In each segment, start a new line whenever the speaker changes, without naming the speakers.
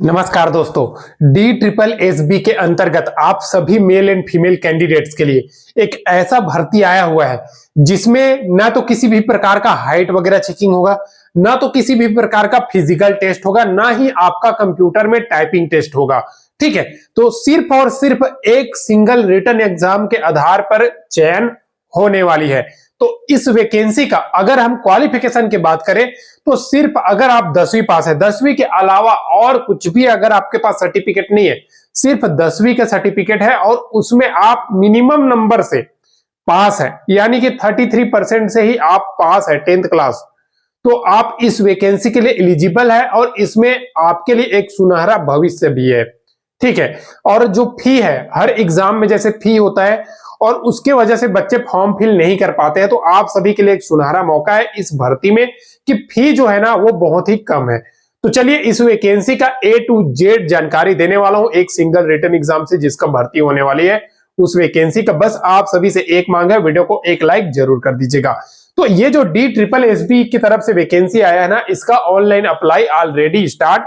नमस्कार दोस्तों। DSSB के अंतर्गत आप सभी मेल एंड फीमेल कैंडिडेट्स के लिए एक ऐसा भर्ती आया हुआ है जिसमें ना तो किसी भी प्रकार का हाइट वगैरह चेकिंग होगा, ना तो किसी भी प्रकार का फिजिकल टेस्ट होगा, ना ही आपका कंप्यूटर में टाइपिंग टेस्ट होगा। ठीक है, तो सिर्फ और सिर्फ एक सिंगल रिटन एग्जाम के आधार पर चयन होने वाली है। तो इस वैकेंसी का अगर हम क्वालिफिकेशन की बात करें तो सिर्फ अगर आप 10वीं पास है, 10वीं के अलावा और कुछ भी अगर आपके पास सर्टिफिकेट नहीं है, सिर्फ 10वीं का सर्टिफिकेट है और उसमें आप मिनिमम नंबर से पास है, यानी कि 33% से ही आप पास है 10th क्लास, तो आप इस वैकेंसी के लिए एलिजिबल है और इसमें आपके लिए एक सुनहरा भविष्य भी है। ठीक है, और जो फी है हर एग्जाम में जैसे फी होता है और उसके वजह से बच्चे फॉर्म फिल नहीं कर पाते हैं, तो आप सभी के लिए एक सुनहरा मौका है इस भर्ती में कि फी जो है ना वो बहुत ही कम है। तो चलिए इस वैकेंसी का A to Z जानकारी देने वाला हूं एक सिंगल रिटन एग्जाम से जिसका भर्ती होने वाली है उस वैकेंसी का। बस आप सभी से एक मांग है, वीडियो को एक लाइक जरूर कर दीजिएगा। तो ये जो DSSB की तरफ से वैकेंसी आया है ना, इसका ऑनलाइन अप्लाई ऑलरेडी स्टार्ट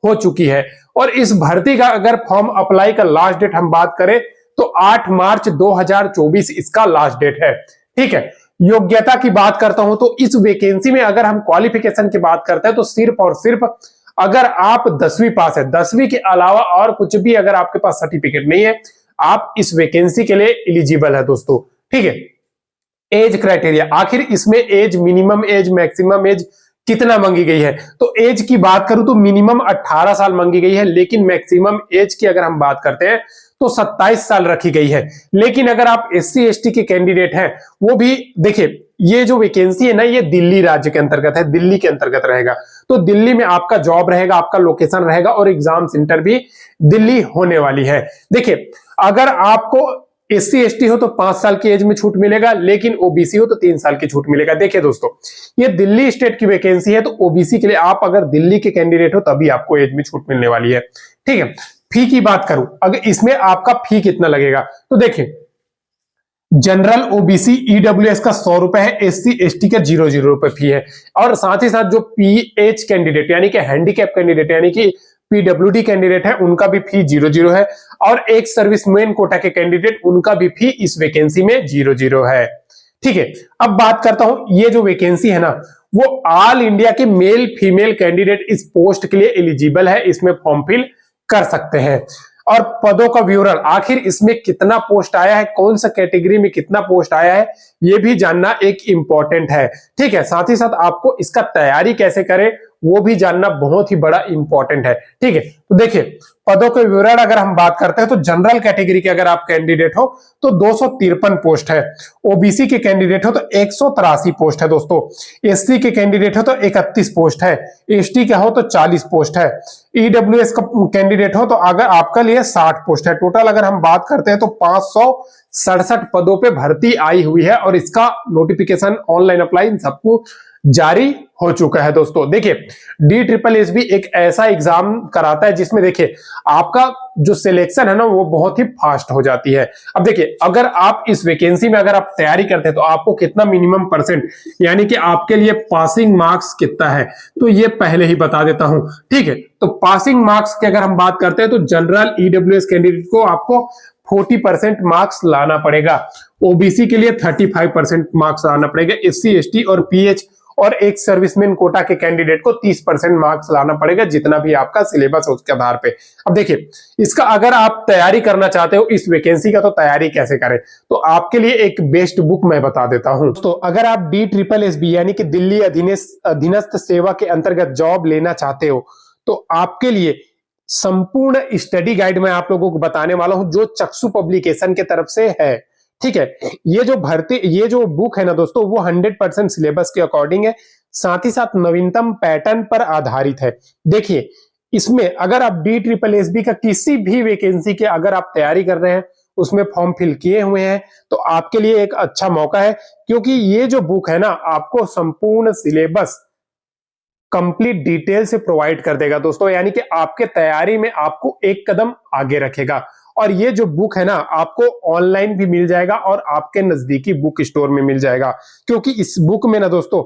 हो चुकी है और इस भर्ती का अगर फॉर्म अप्लाई का लास्ट डेट हम बात करें तो 8 मार्च 2024 इसका लास्ट डेट है। ठीक है, योग्यता की बात करता हूं तो इस वैकेंसी में अगर हम क्वालिफिकेशन की बात करते हैं तो सिर्फ और सिर्फ अगर आप 10वीं पास है, 10वीं के अलावा और कुछ भी अगर आपके पास सर्टिफिकेट नहीं है, आप इस वैकेंसी के लिए एलिजिबल है दोस्तों। ठीक है, एज क्राइटेरिया, आखिर इसमें age, minimum age, maximum age कितना मांगी गई है, तो एज की बात करूं तो मिनिमम 18 साल मांगी गई है, लेकिन मैक्सिमम एज की अगर हम बात करते हैं तो 27 साल रखी गई है। लेकिन अगर आप SC ST के कैंडिडेट हैं, वो भी देखिए, ये जो वैकेंसी है ना ये दिल्ली राज्य के अंतर्गत है, दिल्ली के अंतर्गत रहेगा, तो दिल्ली में आपका जॉब रहेगा, आपका लोकेशन रहेगा और एग्जाम सेंटर भी दिल्ली होने वाली है। देखिए, अगर आपको SC ST हो तो 5 साल की एज में छूट मिलेगा, लेकिन OBC हो तो 3 साल की छूट मिलेगा। देखिए दोस्तों, ये दिल्ली स्टेट की वैकेंसी है, तो OBC के लिए आप अगर दिल्ली के कैंडिडेट हो तभी आपको एज में छूट मिलने वाली है। ठीक है, फी की बात करूं, अगर इसमें आपका फी कितना लगेगा तो देखिए, जनरल OBC EWS का 100 रुपए है, SC ST का 00 रुपए फी है और साथ ही साथ जो PH कैंडिडेट यानी कि हैंडीकैप कैंडिडेट यानी कि PWD कैंडिडेट है उनका भी फी 00 है और एक सर्विसमैन कोटा के कैंडिडेट उनका भी फी इस वैकेंसी में 00 है। ठीक है, अब बात करता हूं, ये जो वैकेंसी है ना वो ऑल इंडिया के मेल फीमेल कैंडिडेट इस पोस्ट के लिए एलिजिबल है, इसमें फॉर्म फिल कर सकते हैं। और पदों का विवरण, आखिर इसमें कितना पोस्ट आया है, कौन सा कैटेगरी में कितना पोस्ट आया है, यह भी जानना एक इंपॉर्टेंट है। ठीक है, साथ ही साथ आपको इसका तैयारी कैसे करें वो भी जानना बहुत ही बड़ा इंपॉर्टेंट है। ठीक है, तो देखिए, पदों के विवरण अगर हम बात करते हैं तो जनरल कैटेगरी के अगर आप कैंडिडेट हो तो 253 पोस्ट है, OBC के कैंडिडेट हो तो 183 पोस्ट है दोस्तों, SC के कैंडिडेट हो तो 31 पोस्ट है, ST का हो तो 40 पोस्ट है, EWS का कैंडिडेट हो तो अगर आपका लिए 60 पोस्ट है। टोटल अगर हम बात करते हैं तो 567 पदों पे भर्ती आई हुई है और इसका नोटिफिकेशन ऑनलाइन अप्लाई सबको जारी हो चुका है दोस्तों। देखिए, DSSB एक ऐसा एग्जाम कराता है जिसमें देखिए आपका जो सिलेक्शन है ना वो बहुत ही फास्ट हो जाती है। अब देखिए, अगर आप इस वैकेंसी में अगर आप तैयारी करते हैं तो आपको कितना मिनिमम परसेंट यानी कि आपके लिए पासिंग मार्क्स कितना है तो ये पहले ही बता देता हूं। ठीक है, तो पासिंग मार्क्स की अगर हम बात करते हैं तो जनरल EWS कैंडिडेट को आपको 40% मार्क्स लाना पड़ेगा, OBC के लिए 35% मार्क्स लाना पड़ेगा, SC ST और PH और एक सर्विसमैन कोटा के कैंडिडेट को 30% मार्क्स लाना पड़ेगा, जितना भी आपका सिलेबस है उसके आधार पे। अब देखिए, इसका अगर आप तैयारी करना चाहते हो इस वैकेंसी का तो तैयारी कैसे करें, तो आपके लिए एक बेस्ट बुक मैं बता देता हूं। तो अगर आप DSSB यानी कि दिल्ली अधीनस्थ सेवा के अंतर्गत जॉब लेना चाहते हो तो आपके लिए संपूर्ण स्टडी गाइड मैं आप लोगों को बताने वाला हूं जो चक्षु पब्लिकेशन के तरफ से है। ठीक है, ये जो बुक है ना दोस्तों वो 100% सिलेबस के अकॉर्डिंग है, साथ ही साथ नवीनतम पैटर्न पर आधारित है। देखिए, इसमें अगर आप DSSB का किसी भी वैकेंसी के अगर आप तैयारी कर रहे हैं, उसमें फॉर्म फिल किए हुए हैं तो आपके लिए एक अच्छा मौका है, क्योंकि ये जो बुक है ना आपको संपूर्ण सिलेबस कंप्लीट डिटेल से प्रोवाइड कर देगा दोस्तों, यानी कि आपके तैयारी में आपको एक कदम आगे रखेगा। और ये जो बुक है ना आपको ऑनलाइन भी मिल जाएगा और आपके नजदीकी बुक स्टोर में मिल जाएगा, क्योंकि इस बुक में ना दोस्तों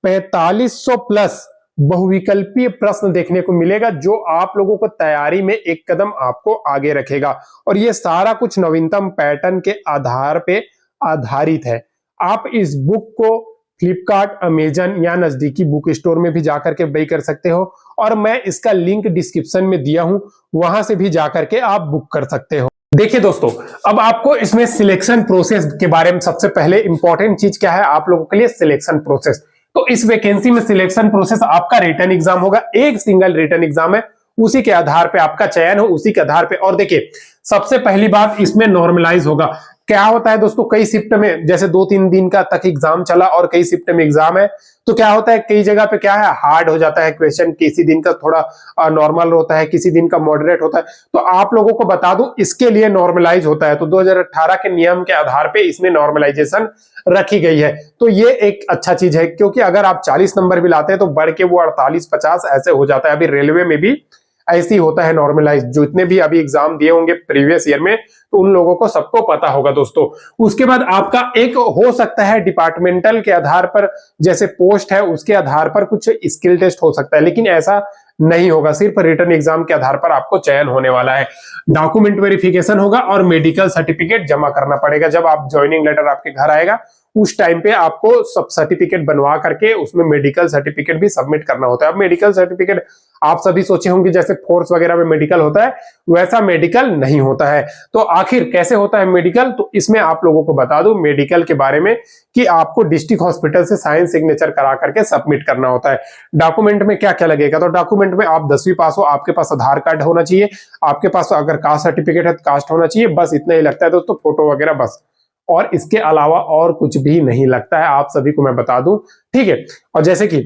4500 प्लस बहुविकल्पीय प्रश्न देखने को मिलेगा जो आप लोगों को तैयारी में एक कदम आपको आगे रखेगा। और ये सारा कुछ नवीनतम पैटर्न के आधार पे आधारित है। आप इस बुक को फ्लिपकार्ट, अमेजन या नजदीकी बुक स्टोर में भी जाकर के बाय कर सकते हो और मैं इसका लिंक डिस्क्रिप्शन में दिया हूं, वहां से भी जाकर के आप बुक कर सकते हो। देखिए दोस्तों, अब आपको इसमें सिलेक्शन प्रोसेस के बारे में सबसे पहले इंपॉर्टेंट चीज क्या है आप लोगों के लिए, सिलेक्शन प्रोसेस। तो इस वैकेंसी में सिलेक्शन प्रोसेस आपका रिटन एग्जाम होगा, एक सिंगल रिटन एग्जाम है, उसी के आधार पे आपका चयन हो, उसी के आधार पे। और देखिए सबसे पहली बात, इसमें नॉर्मलाइज होगा। क्या होता है दोस्तों, कई शिफ्ट में जैसे 2-3 दिन का तक एग्जाम चला और कई शिफ्ट में एग्जाम है, तो क्या होता है कई जगह पे क्या है हार्ड हो जाता है क्वेश्चन, किसी दिन का थोड़ा नॉर्मल होता है, किसी दिन का मॉडरेट होता है। तो आप लोगों को बता दूं इसके लिए नॉर्मलाइज होता है, तो 2018 के नियम के आधार पे इसमें नॉर्मलाइजेशन रखी गई है। तो ये एक अच्छा चीज है, क्योंकि अगर आप 40 नंबर भी लाते हैं तो बढ़ के वो 48-50 ऐसे हो जाता है। अभी रेलवे में भी ऐसी होता है नॉर्मलाइज, जो इतने भी अभी एग्जाम दिए होंगे प्रीवियस ईयर में, तो उन लोगों को सबको पता होगा दोस्तों। उसके बाद आपका एक हो सकता है डिपार्टमेंटल के आधार पर, जैसे पोस्ट है उसके आधार पर कुछ स्किल टेस्ट हो सकता है, लेकिन ऐसा नहीं होगा, सिर्फ रिटन एग्जाम के आधार पर आपको चयन होने वाला है। डॉक्यूमेंट वेरिफिकेशन होगा और मेडिकल सर्टिफिकेट जमा करना पड़ेगा। जब आप ज्वाइनिंग लेटर आपके घर आएगा उस टाइम पे आपको सब सर्टिफिकेट बनवा करके उसमें मेडिकल सर्टिफिकेट भी सबमिट करना होता है। अब मेडिकल सर्टिफिकेट आप सभी सोचे होंगे जैसे फोर्स वगैरह में मेडिकल होता है, वैसा मेडिकल नहीं होता है। तो आखिर कैसे होता है मेडिकल, तो इसमें आप लोगों को बता दूं मेडिकल के बारे में कि आपको डिस्ट्रिक्ट हॉस्पिटल से साइन सिग्नेचर करा करके सबमिट करना होता है। डॉक्यूमेंट में क्या क्या लगेगा, तो डॉक्यूमेंट में आप 10वीं पास हो, आपके पास आधार कार्ड होना चाहिए, आपके पास अगर कास्ट सर्टिफिकेट है तो कास्ट होना चाहिए, बस इतना ही लगता है दोस्तों, फोटो वगैरह बस, और इसके अलावा और कुछ भी नहीं लगता है, आप सभी को मैं बता दूं, ठीक है। और जैसे कि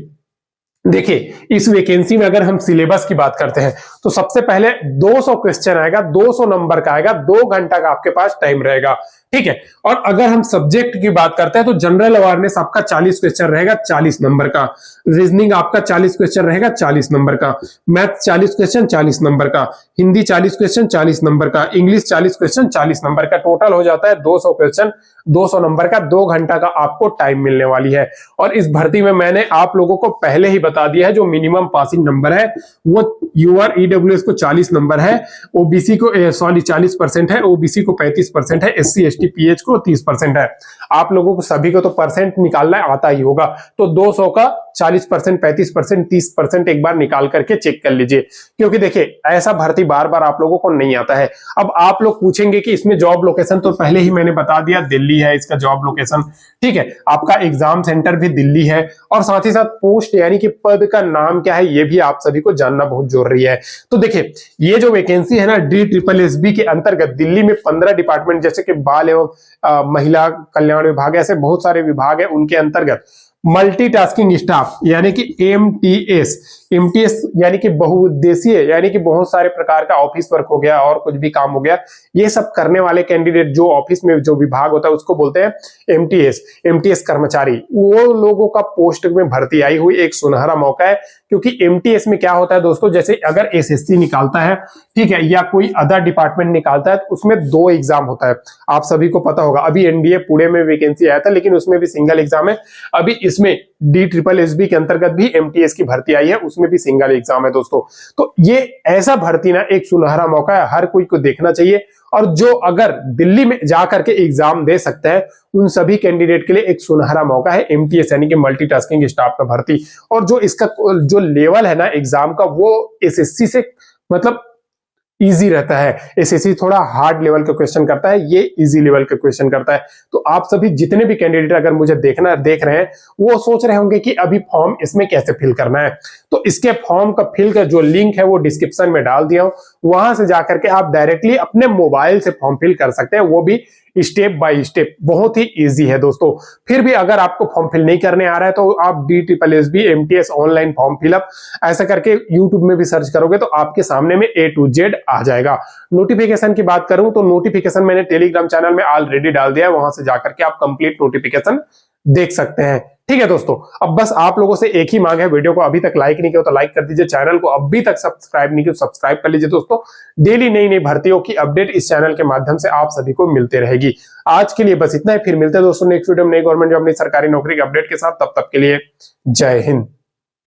देखिए इस वैकेंसी में अगर हम सिलेबस की बात करते हैं तो सबसे पहले 200 क्वेश्चन आएगा, 200 नंबर का आएगा, 2 घंटा का आपके पास टाइम रहेगा, ठीक है। और अगर हम सब्जेक्ट की बात करते हैं तो जनरल अवेयरनेस आपका 40 क्वेश्चन रहेगा, 40 नंबर का, रीजनिंग आपका 40 क्वेश्चन रहेगा, 40 नंबर का, मैथ 40 क्वेश्चन 40 नंबर का, हिंदी 40 क्वेश्चन 40 नंबर का, इंग्लिश 40 क्वेश्चन 40 नंबर का, टोटल हो जाता है 200 क्वेश्चन 200 नंबर का, 2 घंटा का आपको टाइम मिलने वाली है। और इस भर्ती में मैंने आप लोगों को पहले ही बता दिया है जो मिनिमम पासिंग नंबर है वो यूआर ईडब्ल्यूएस को 40 नंबर है, ओबीसी को 40% है, ओबीसी को 35% है, एससी एसटी पीएच को 30% है। आप लोगों को सभी को तो परसेंट निकालना आता ही होगा, तो 200 का 40%, 35%, 30% एक बार निकाल करके चेक कर लीजिए, क्योंकि देखिए ऐसा भर्ती बार बार आप लोगों को नहीं आता है। अब आप लोग पूछेंगे कि इसमें जॉब लोकेशन, तो पहले ही मैंने बता दिया दिल्ली है इसका जॉब लोकेशन, ठीक है। आपका एग्जाम सेंटर भी दिल्ली है और साथ ही साथ पोस्ट यानी कि पद का नाम क्या है ये भी आप सभी को जानना बहुत जरूरी है। तो देखिए ये जो वैकेंसी है ना DSSB के अंतर्गत दिल्ली में 15 डिपार्टमेंट जैसे कि बाल एवं महिला कल्याण विभाग, ऐसे बहुत सारे विभाग है, उनके अंतर्गत मल्टीटास्किंग स्टाफ यानी कि एमटीएस यानी कि बहुउद्देशीय यानी कि बहुत सारे प्रकार का ऑफिस वर्क हो गया और कुछ भी काम हो गया, ये सब करने वाले कैंडिडेट जो ऑफिस में जो विभाग होता है उसको बोलते हैं एमटीएस कर्मचारी। वो लोगों का पोस्ट में भर्ती आई हुई एक सुनहरा मौका है, क्योंकि एमटीएस में क्या होता है दोस्तों, जैसे अगर एसएससी निकालता है, ठीक है, या कोई अदर डिपार्टमेंट निकालता है तो उसमें 2 एग्जाम होता है, आप सभी को पता होगा। अभी एनडीए पुणे में वैकेंसी आया था लेकिन उसमें भी सिंगल एग्जाम है। अभी इसमें DSSB के अंतर्गत भी एमटीएस की भर्ती आई है, उसमें भी सिंगल एग्जाम है दोस्तों। तो ये ऐसा भर्ती ना एक सुनहरा मौका है, हर कोई को देखना चाहिए। और जो अगर दिल्ली में जाकर के एग्जाम दे सकते हैं उन सभी कैंडिडेट के लिए एक सुनहरा मौका है एमटीएस यानी कि मल्टीटास्किंग स्टाफ का भर्ती। और जो इसका जो लेवल है ना एग्जाम का, वो एसएससी से मतलब इजी रहता है। एसएससी थोड़ा हार्ड लेवल का क्वेश्चन करता है, ये इजी लेवल का क्वेश्चन करता है। तो आप सभी जितने भी कैंडिडेट अगर मुझे देख रहे हैं वो सोच रहे होंगे कि अभी फॉर्म इसमें कैसे फिल करना है, तो इसके फॉर्म का फिल का जो लिंक है वो डिस्क्रिप्शन में डाल दिया हूं, वहां से जाकर के आप डायरेक्टली अपने मोबाइल से फॉर्म फिल कर सकते हैं, वो भी स्टेप बाय स्टेप, बहुत ही इजी है दोस्तों। फिर भी अगर आपको फॉर्म फिल नहीं करने आ रहा है तो आप DSSB MTS online form fill up ऐसा करके यूट्यूब में भी सर्च करोगे तो आपके सामने में A to Z आ जाएगा। नोटिफिकेशन की बात करूं तो नोटिफिकेशन मैंने टेलीग्राम चैनल में ऑलरेडी डाल दिया है, वहां से जाकर के आप कंप्लीट नोटिफिकेशन देख सकते हैं, ठीक है दोस्तों। अब बस आप लोगों से एक ही मांग है, वीडियो को अभी तक लाइक नहीं किया तो लाइक कर दीजिए, चैनल को अभी तक सब्सक्राइब नहीं किया तो सब्सक्राइब कर लीजिए दोस्तों। डेली नई नई भर्तियों की अपडेट इस चैनल के माध्यम से आप सभी को मिलते रहेगी। आज के लिए बस इतना ही, फिर मिलते हैं दोस्तों नेक्स्ट वीडियो में नई गवर्नमेंट जॉब नई सरकारी नौकरी के अपडेट के साथ। तब तक के लिए जय हिंद।